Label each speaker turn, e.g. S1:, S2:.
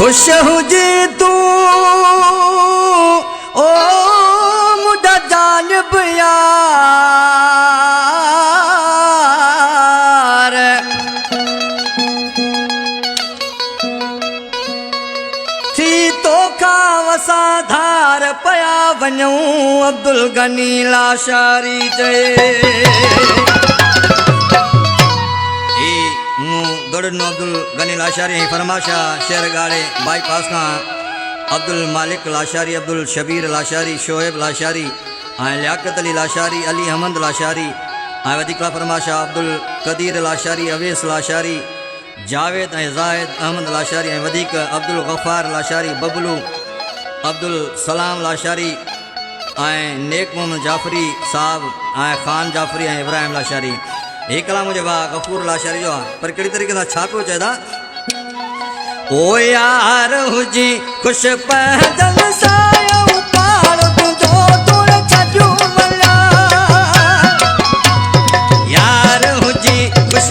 S1: खुश हुजे तू ओ मुझा जानिब यार थी तो का वसा धार पया वञूं अब्दुल गनी लाशारी जय दौड़नो अब्दुल गनी लाशारी फरमाशा शहर गाड़े बाईपास का अब्दुल मालिक लाशारी अब्दुल शबीर लाशारी शोएब लाशारी लियाकत अली लाशारी अली अहमद लाशारी वधिक फरमाशा अब्दुल कदीर लाशारी अवेस लाशारी जावेद जायद अहमद लाशारी वधिक अब्दुल गफ़ार लाशारी बबलू अब्दुल सलाम लाशारी नेक मोहम्मद जाफरी साहब खान जाफरी इब्राहिम लाशारी एक कला मुझे बा गफूर लाशारी जो पर कड़ी तरीके से छापो चाहिए ओ यार हुजी खुश पैदल सायो पार तुझो तुर छजू मला यार हुजी खुश